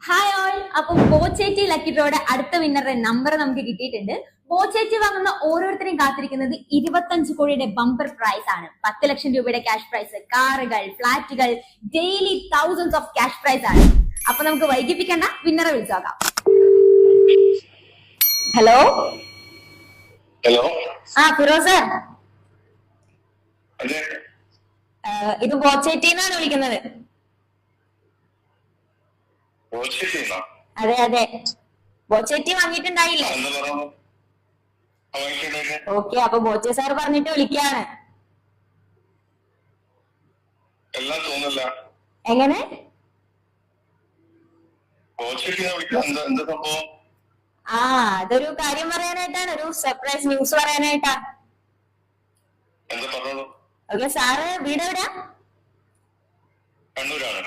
Hi all. അപ്പൊ Boche Tea lucky ഡ്രോയുടെ അടുത്ത വിന്നറുടെ number നമുക്ക് കിട്ടിയിട്ടുണ്ട്. ബോച്ചേറ്റി വാങ്ങുന്ന ഓരോരുത്തരെയും കാത്തിരിക്കുന്നത് 25 കോടിയുടെ ബമ്പർ പ്രൈസ് ആണ്. 10 ലക്ഷം രൂപയുടെ ക്യാഷ് പ്രൈസ്, കാറുകൾ, ഫ്ലാറ്റുകൾ, daily thousands of cash prize ആണ്. അപ്പൊ നമുക്ക് വൈകിപ്പിക്കണ്ട, വിന്നറെ വിളിച്ചു നോക്കാം. ഹലോ ഹലോ ഫിറോസ്, അതെ ഇത് ബോച്ചേറ്റിന്നാണ് വിളിക്കുന്നത്. ബോച്ചേറ്റിന്നാ? അതെ ബോച്ചേറ്റി വാങ്ങിയിട്ടുണ്ടായില്ലേ? എന്താ പറഞ്ഞു? വാങ്ങിക്കണ്ടേ? ഓക്കെ, അപ്പൊ ബോച്ചെ സാർ പറഞ്ഞിട്ട് വിളിക്കാണ്. എല്ലാം തോന്നില്ല. എങ്ങനെ? ബോച്ചേറ്റിനെ വിളിക്കാൻ എന്താ സംഭവം? അതൊരു കാര്യം പറയാനായിട്ടാണ്, ഒരു സർപ്രൈസ് ന്യൂസ് പറയാനായിട്ടാ. എന്താ പറഞ്ഞോളൂ. ഓക്കെ, സാറ് വീട് എവിടെയാ? കണ്ണൂരാണ്.